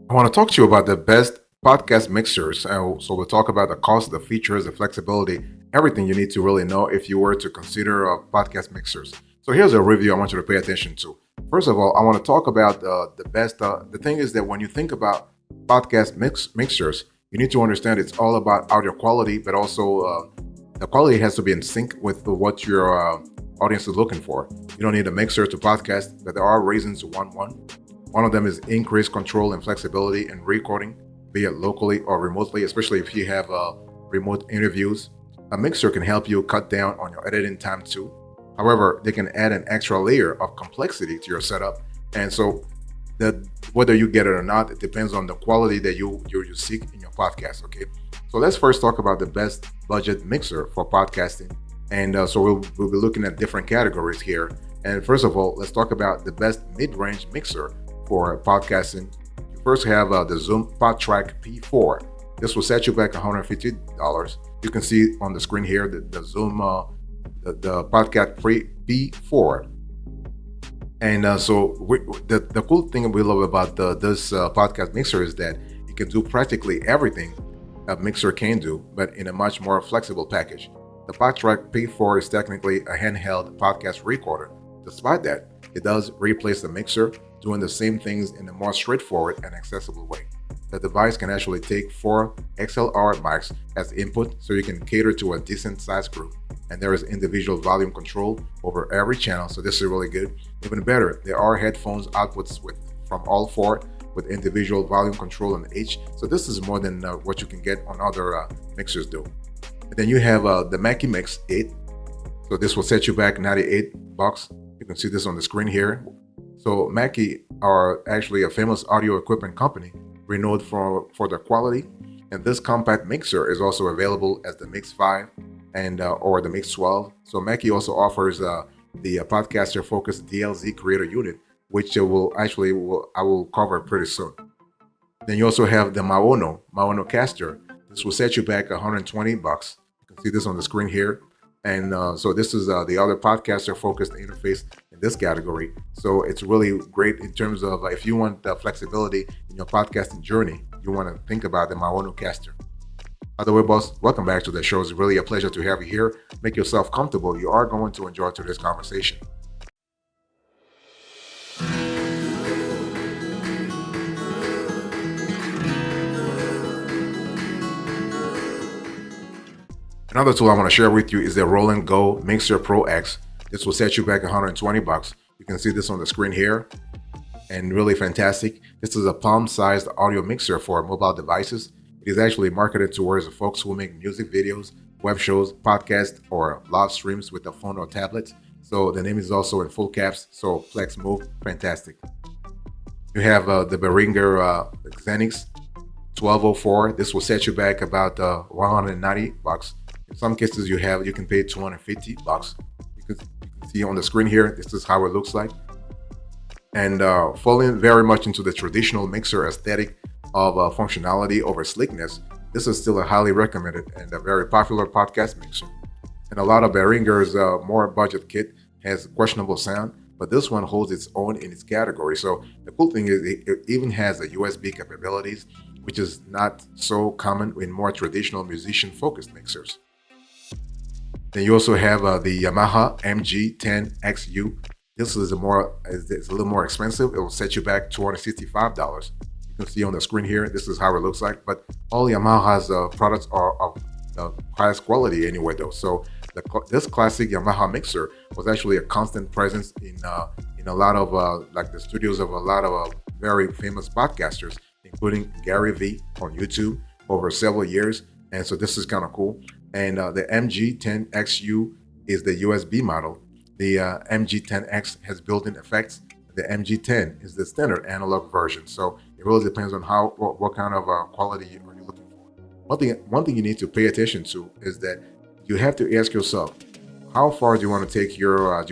I want to talk to you about the best podcast mixers. So we'll talk about the cost, the features, the flexibility, everything you need to really know if you were to consider podcast mixers. So here's a review I want you to pay attention to. First of all, I want to talk about the best. The thing is that when you think about mixers, you need to understand it's all about audio quality, but also the quality has to be in sync with what your audience is looking for. You don't need a mixer to podcast, but there are reasons to want one. One of them is increased control and flexibility in recording, be it locally or remotely, especially if you have remote interviews. A mixer can help you cut down on your editing time too. However, they can add an extra layer of complexity to your setup. And so that whether you get it or not, it depends on the quality that you seek in your podcast. Okay. So let's first talk about the best budget mixer for podcasting. And so we'll be looking at different categories here. And first of all, let's talk about the best mid-range mixer for podcasting. You first have the Zoom PodTrack P4. This will set you back $150. You can see on the screen here the Zoom the podcast P4. And the cool thing we love about this podcast mixer is that you can do practically everything a mixer can do, but in a much more flexible package. The PodTrack P4 is technically a handheld podcast recorder. Despite that, it does replace the mixer, doing the same things in a more straightforward and accessible way. The device can actually take 4 XLR mics as input, so you can cater to a decent sized group. And there is individual volume control over every channel, so this is really good. Even better, there are headphones outputs from all 4 with individual volume control on each. So this is more than what you can get on other mixers do. And then you have the Mackie Mix 8. So this will set you back $98. You can see this on the screen here. So Mackie are actually a famous audio equipment company renowned for their quality. And this compact mixer is also available as the Mix 5 and or the Mix 12. So Mackie also offers the podcaster focused DLZ creator unit, which I will cover pretty soon. Then you also have the Maono caster. This will set you back $120. You can see this on the screen here. And so this is the other podcaster focused interface in this category. So it's really great in terms of if you want the flexibility in your podcasting journey, you want to think about the Maono caster. By the way, boss, welcome back to the show. It's really a pleasure to have you here. Make yourself comfortable. You are going to enjoy today's conversation. Another tool I want to share with you is the Roll & Go Mixer Pro X. This will set you back $120. You can see this on the screen here, and really fantastic. This is a palm-sized audio mixer for mobile devices. It is actually marketed towards the folks who make music videos, web shows, podcasts, or live streams with a phone or tablet. So the name is also in full caps, so flex move, fantastic. You have the Behringer Xenix 1204. This will set you back about $190. In some cases, you can pay $250. You can see on the screen here, this is how it looks like. And falling very much into the traditional mixer aesthetic of functionality over slickness, this is still a highly recommended and a very popular podcast mixer. And a lot of Behringer's more budget kit has questionable sound, but this one holds its own in its category. So the cool thing is it even has the USB capabilities, which is not so common in more traditional musician-focused mixers. Then you also have the Yamaha MG10XU. This is it's a little more expensive. It will set you back $265. You can see on the screen here, this is how it looks like. But all Yamaha's products are of the highest quality anyway, though. So this classic Yamaha mixer was actually a constant presence in a lot of like the studios of a lot of very famous podcasters, including Gary Vee on YouTube over several years. And so this is kind of cool. And the MG10XU is the USB model. The MG10X has built-in effects. The MG10 is the standard analog version. So it really depends on what kind of quality are you looking for. One thing you need to pay attention to is that you have to ask yourself, how far do you want to take your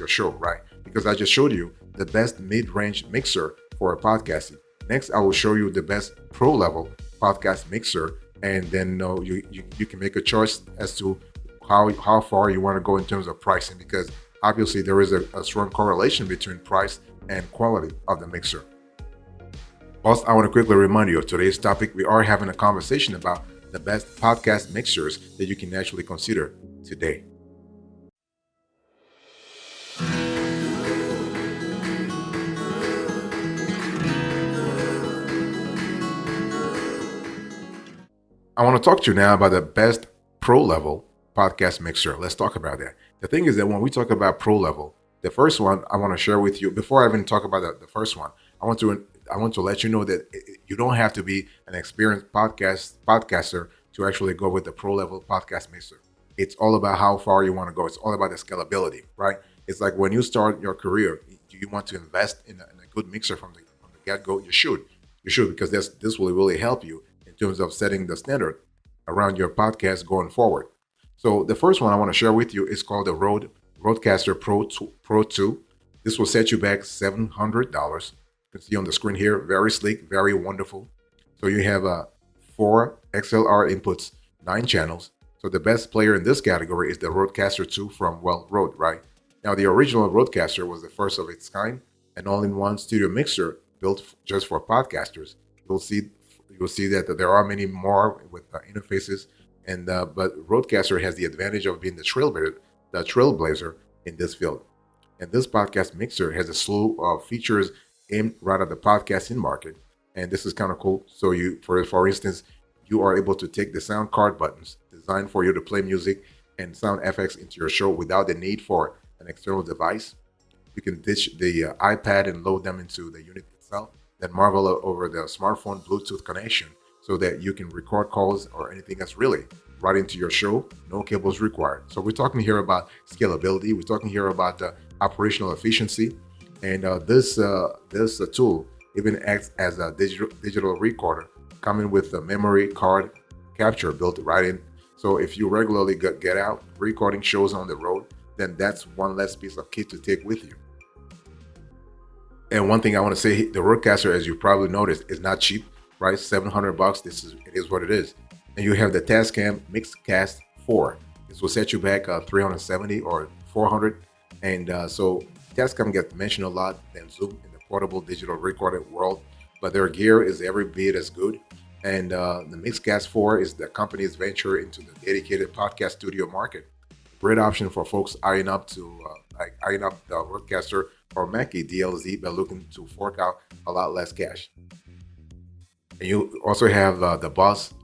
show, right? Because I just showed you the best mid-range mixer for podcasting. Next, I will show you the best pro-level podcast mixer, and then you can make a choice as to how far you want to go in terms of pricing, because obviously there is a strong correlation between price and quality of the mixer. Also, I want to quickly remind you of today's topic. We are having a conversation about the best podcast mixers that you can actually consider today. I want to talk to you now about the best pro level podcast mixer. Let's talk about that. The thing is that when we talk about pro level, the first one I want to share with you before I even talk about the first one. I want to let you know that you don't have to be an experienced podcaster to actually go with the pro level podcast mixer. It's all about how far you want to go. It's all about the scalability, right? It's like when you start your career, do you want to invest in a good mixer from the get go? You should because this will really help you in terms of setting the standard around your podcast going forward. So the first one I want to share with you is called the Rodecaster Pro 2. This will set you back $700. You can see on the screen here, very sleek, very wonderful. So you have four XLR inputs, 9 channels. So the best player in this category is the Rodecaster 2 from Rode, right? Now the original Rodecaster was the first of its kind, an all-in-one studio mixer built just for podcasters. You'll see you'll see that there are many more with interfaces, and but Rodecaster has the advantage of being the trailblazer in this field. And this podcast mixer has a slew of features aimed right at the podcasting market, and this is kind of cool. So for instance, you are able to take the sound card buttons designed for you to play music and sound effects into your show without the need for an external device. You can ditch the iPad and load them into the unit itself, then marvel over the smartphone Bluetooth connection so that you can record calls or anything that's really right into your show, no cables required. So we're talking here about scalability. We're talking here about operational efficiency, and this tool even acts as a digital recorder, coming with a memory card capture built right in. So if you regularly get out recording shows on the road, then that's one less piece of kit to take with you. And one thing I want to say, the Rodecaster, as you probably noticed, is not cheap, right? $700. It is what it is. And you have the Tascam Mixcast 4. This will set you back 370 or 400. And so Tascam gets mentioned a lot than Zoom in the portable digital recorder world, but their gear is every bit as good. And the Mixcast 4 is the company's venture into the dedicated podcast studio market. Great option for folks eyeing up the Rodecaster or Mackie DLZ, but looking to fork out a lot less cash. And you also have the Boss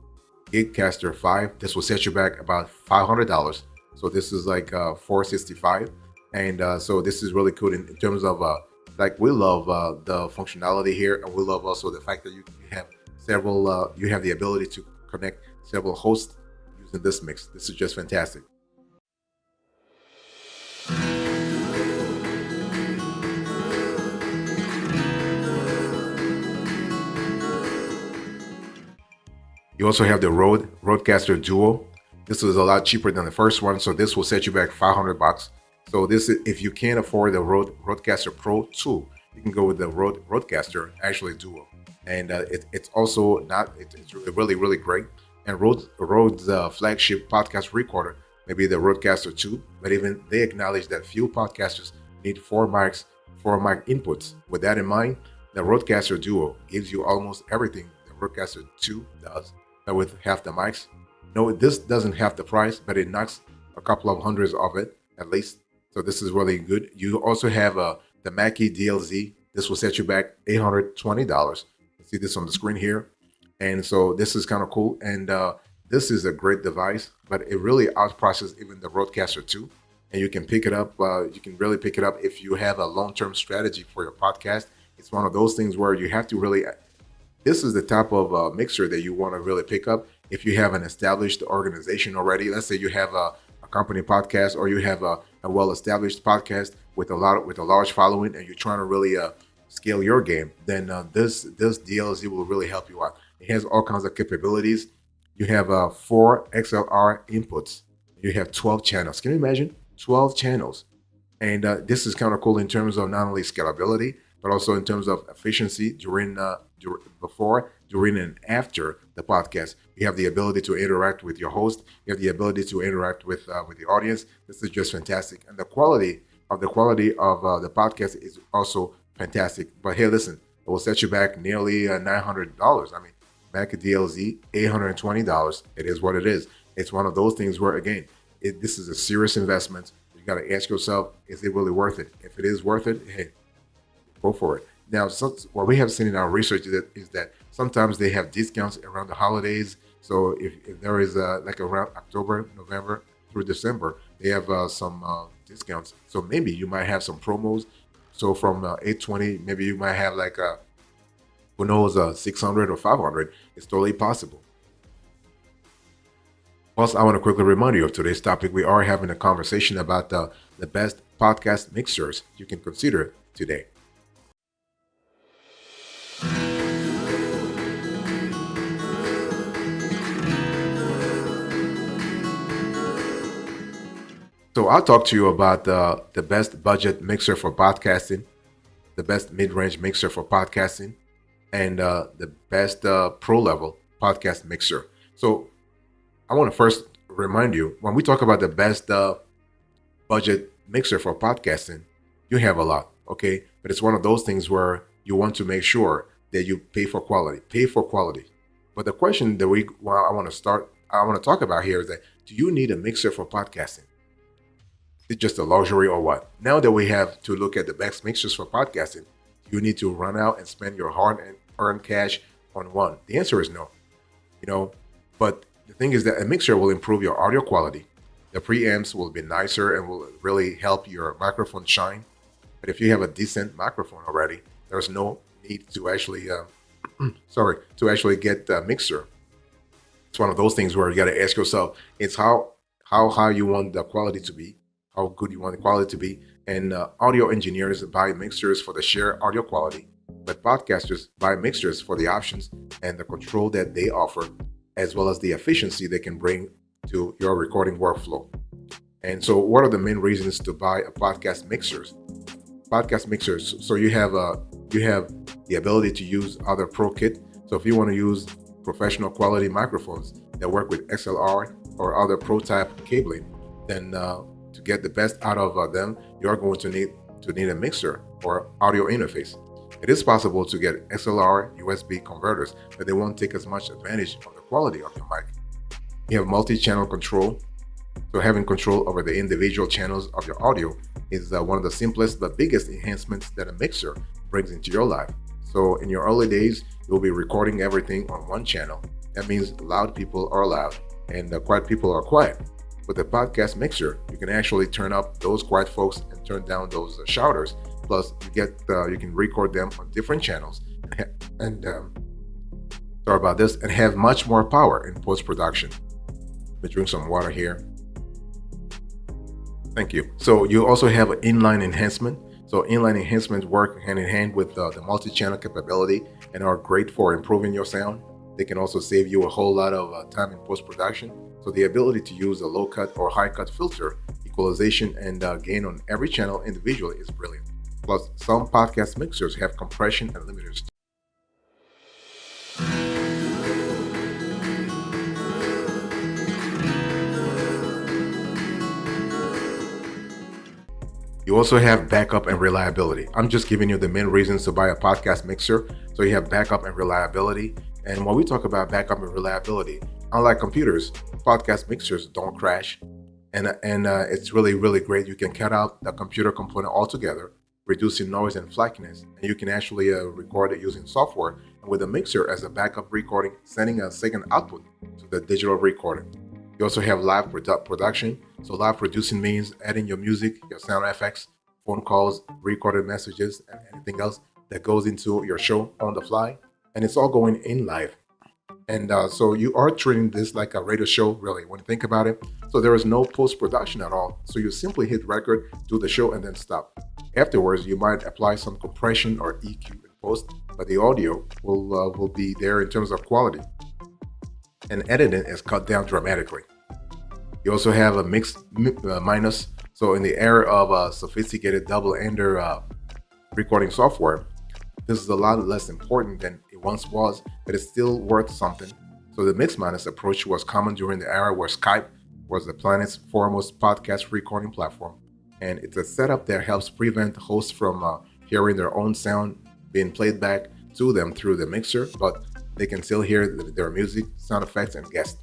Gigcaster 5. This will set you back about $500. So this is like 465, and so this is really cool in terms of like we love the functionality here, and we love also the fact that you have several. You have the ability to connect several hosts using this mix. This is just fantastic. You also have the Rodecaster Duo. This is a lot cheaper than the first one, so this will set you back $500. So this is, if you can't afford the Rodecaster Pro 2, you can go with the Rodecaster actually Duo, and it's also not it's really really great. And Rode's flagship podcast recorder may be the Rodecaster 2, but even they acknowledge that few podcasters need four mic inputs. With that in mind, the Rodecaster Duo gives you almost everything the Rodecaster 2 does, but with half the mics. No, this doesn't have the price, but it knocks a couple of hundreds of it at least. So this is really good. You also have the Mackie DLZ. This will set you back $820. You see this on the screen here. And so this is kind of cool. And this is a great device, but it really outprices even the Rodecaster 2. And you can pick it up. You can really pick it up if you have a long-term strategy for your podcast. It's one of those things where you have to really, this is the type of mixer that you want to really pick up if you have an established organization already. Let's say you have a company podcast, or you have a well-established podcast with a large following, and you're trying to really scale your game. Then this DLC will really help you out. It has all kinds of capabilities. You have 4 XLR inputs. You have 12 channels. Can you imagine 12 channels? And this is kind of cool in terms of not only scalability, but also in terms of efficiency before, during, and after the podcast. You have the ability to interact with your host. You have the ability to interact with the audience. This is just fantastic, and the quality of the podcast is also fantastic. But hey, listen, It will set you back nearly $900. I mean, Mac DLZ, $820. It is what it is. It's one of those things where, again, this is a serious investment. You got to ask yourself, is it really worth it? If it is worth it, hey, go for it. Now, what we have seen in our research is that sometimes they have discounts around the holidays. So if there is like around October, November through December, they have some discounts. So maybe you might have some promos. So from 820, maybe you might have like who knows, 600 or 500. It's totally possible. Plus, I want to quickly remind you of today's topic. We are having a conversation about the best podcast mixers you can consider today. So I'll talk to you about the best budget mixer for podcasting, the best mid-range mixer for podcasting, and the best pro level podcast mixer. So I want to first remind you, when we talk about the best budget mixer for podcasting, you have a lot, okay? But it's one of those things where you want to make sure that you pay for quality. Pay for quality. But the question that I want to talk about here is that, do you need a mixer for podcasting? Is it just a luxury or what? Now that we have to look at the best mixers for podcasting, you need to run out and spend your hard and earned cash on one. The answer is no. But the thing is that a mixer will improve your audio quality. The preamps will be nicer and will really help your microphone shine. But if you have a decent microphone already, there's no need to actually, get a mixer. It's one of those things where you got to ask yourself, it's how high you want the quality to be, how good you want the quality to be. And audio engineers buy mixers for the sheer audio quality, but podcasters buy mixers for the options and the control that they offer, as well as the efficiency they can bring to your recording workflow. And so what are the main reasons to buy a podcast mixers? Podcast mixers. So you have the ability to use other pro kit. So if you want to use professional quality microphones that work with XLR or other pro type cabling, then to get the best out of them, you are going to need a mixer or audio interface. It is possible to get XLR USB converters, but they won't take as much advantage of the quality of your mic. You have multi-channel control. So having control over the individual channels of your audio is one of the simplest but biggest enhancements that a mixer brings into your life. So in your early days, you'll be recording everything on one channel. That means loud people are loud and quiet people are quiet. With a podcast mixer, you can actually turn up those quiet folks and turn down those shouters. Plus, you can record them on different channels and have much more power in post-production. Let me drink some water here. Thank you. So you also have an inline enhancement. So inline enhancements work hand in hand with the multi-channel capability and are great for improving your sound. They can also save you a whole lot of time in post-production. So the ability to use a low cut or high cut filter, equalization, and gain on every channel individually is brilliant. Plus, some podcast mixers have compression and limiters. You also have backup and reliability. I'm just giving you the main reasons to buy a podcast mixer. So you have backup and reliability. And when we talk about backup and reliability, unlike computers, podcast mixers don't crash. And it's really, really great. You can cut out the computer component altogether, reducing noise and flakiness. And you can actually record it using software. And with a mixer as a backup recording, sending a second output to the digital recording. You also have live production. So live producing means adding your music, your sound effects, phone calls, recorded messages, and anything else that goes into your show on the fly. And it's all going in live. And so you are treating this like a radio show, really, when you think about it. So there is no post-production at all. So you simply hit record, do the show, and then stop. Afterwards, you might apply some compression or EQ in post, but the audio will be there in terms of quality. And editing is cut down dramatically. You also have a mix minus. So in the era of sophisticated double-ender recording software, this is a lot less important than it once was, but it's still worth something. So the mix minus approach was common during the era where Skype was the planet's foremost podcast recording platform. And it's a setup that helps prevent hosts from hearing their own sound being played back. to them through the mixer, but they can still hear their music, sound effects, and guests.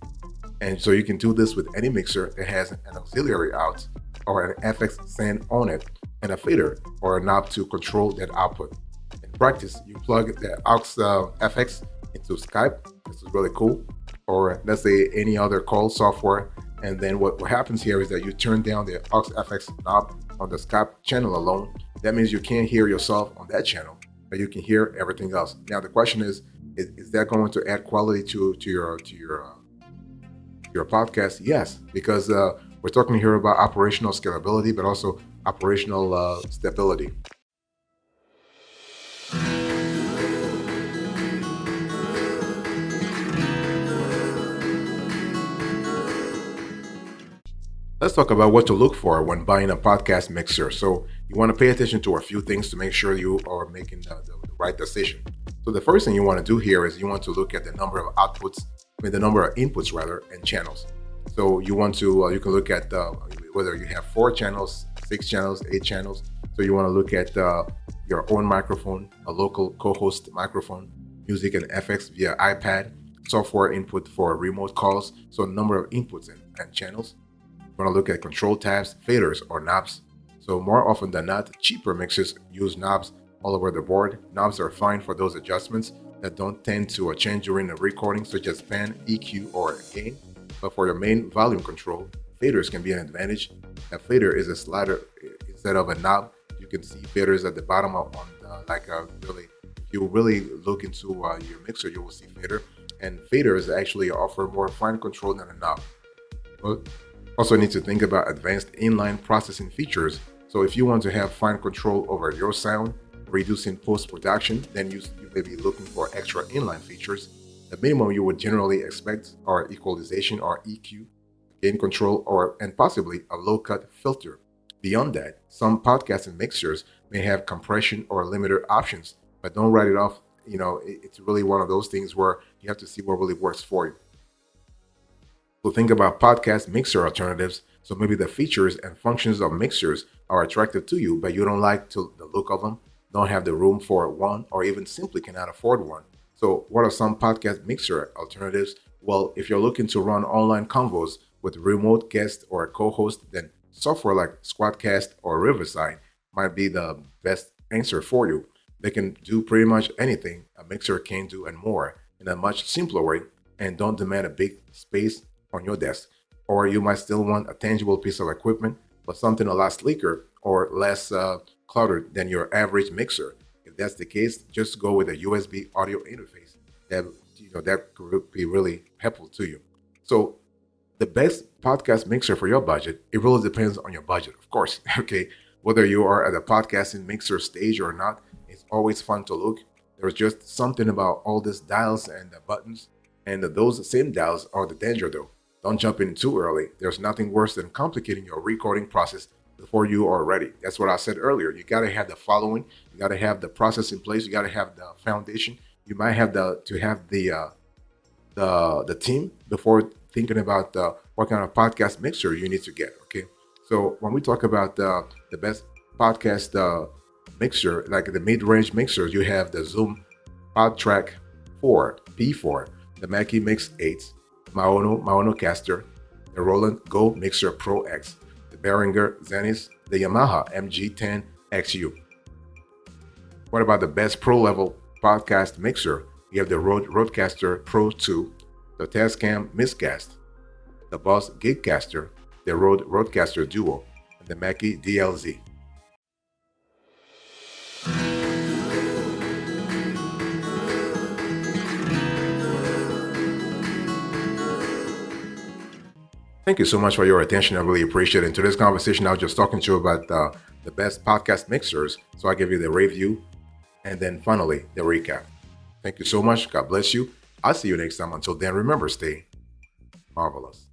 And so you can do this with any mixer that has an auxiliary out or an FX send on it and a fader or a knob to control that output. In practice, you plug the aux FX into Skype. This is really cool. Or let's say any other call software. And then what happens here is that you turn down the aux FX knob on the Skype channel alone. That means you can't hear yourself on that channel, but you can hear everything else. Now the question is that going to add quality to your podcast? Yes, because we're talking here about operational scalability, but also operational stability. Let's talk about what to look for when buying a podcast mixer. So you want to pay attention to a few things to make sure you are making the right decision. So the first thing you want to do here is you want to look at the number of outputs, the number of inputs rather, and channels. So you want to you can look at whether you have 4 channels, 6 channels, 8 channels. So you want to look at your own microphone, a local co-host microphone, music and FX via iPad, software input for remote calls. So number of inputs and channels. You want to look at control tabs, faders, or knobs. So more often than not, cheaper mixers use knobs all over the board. Knobs are fine for those adjustments that don't tend to change during the recording, such as pan, EQ, or gain. But for your main volume control, faders can be an advantage. A fader is a slider instead of a knob. You can see faders at the bottom on really. If you really look into your mixer, you will see fader. And faders actually offer more fine control than a knob. But also need to think about advanced inline processing features. So if you want to have fine control over your sound, reducing post-production, then you may be looking for extra inline features. The minimum you would generally expect are equalization or EQ, gain control, and possibly a low-cut filter. Beyond that, some podcasting mixers may have compression or limiter options, but don't write it off. It's really one of those things where you have to see what really works for you. So think about podcast mixer alternatives. So maybe the features and functions of mixers are attractive to you, but you don't like the look of them, don't have the room for one, or even simply cannot afford one. So what are some podcast mixer alternatives? Well, if you're looking to run online convos with remote guest or a co-host, then software like Squadcast or Riverside might be the best answer for you. They can do pretty much anything a mixer can do and more in a much simpler way, and don't demand a big space on your desk. Or you might still want a tangible piece of equipment, but something a lot sleeker or less cluttered than your average mixer. If that's the case, just go with a USB audio interface. That could be really helpful to you. So the best podcast mixer for your budget, it really depends on your budget, of course. Okay, whether you are at a podcasting mixer stage or not, it's always fun to look. There's just something about all these dials and the buttons, and those same dials are the danger though. Don't jump in too early. There's nothing worse than complicating your recording process before you are ready. That's what I said earlier. You got to have the following. You got to have the process in place. You got to have the foundation. You might have the team before thinking about what kind of podcast mixer you need to get. Okay, so when we talk about the best podcast mixer, like the mid-range mixers, you have the Zoom PodTrack 4 P4, the Mackie Mix 8, Maono Caster, the Roland Go Mixer Pro X, the Behringer Zenith, the Yamaha MG10 XU. What about the best pro level podcast mixer? You have the Rode Rodecaster Pro 2, the Tascam Miscast, the Boss Gigcaster, the Rode Rodecaster Duo, and the Mackie DLZ. Thank you so much for your attention. I really appreciate it. In today's conversation, I was just talking to you about the best podcast mixers. So I give you the review and then finally the recap. Thank you so much. God bless you. I'll see you next time. Until then, remember, stay marvelous.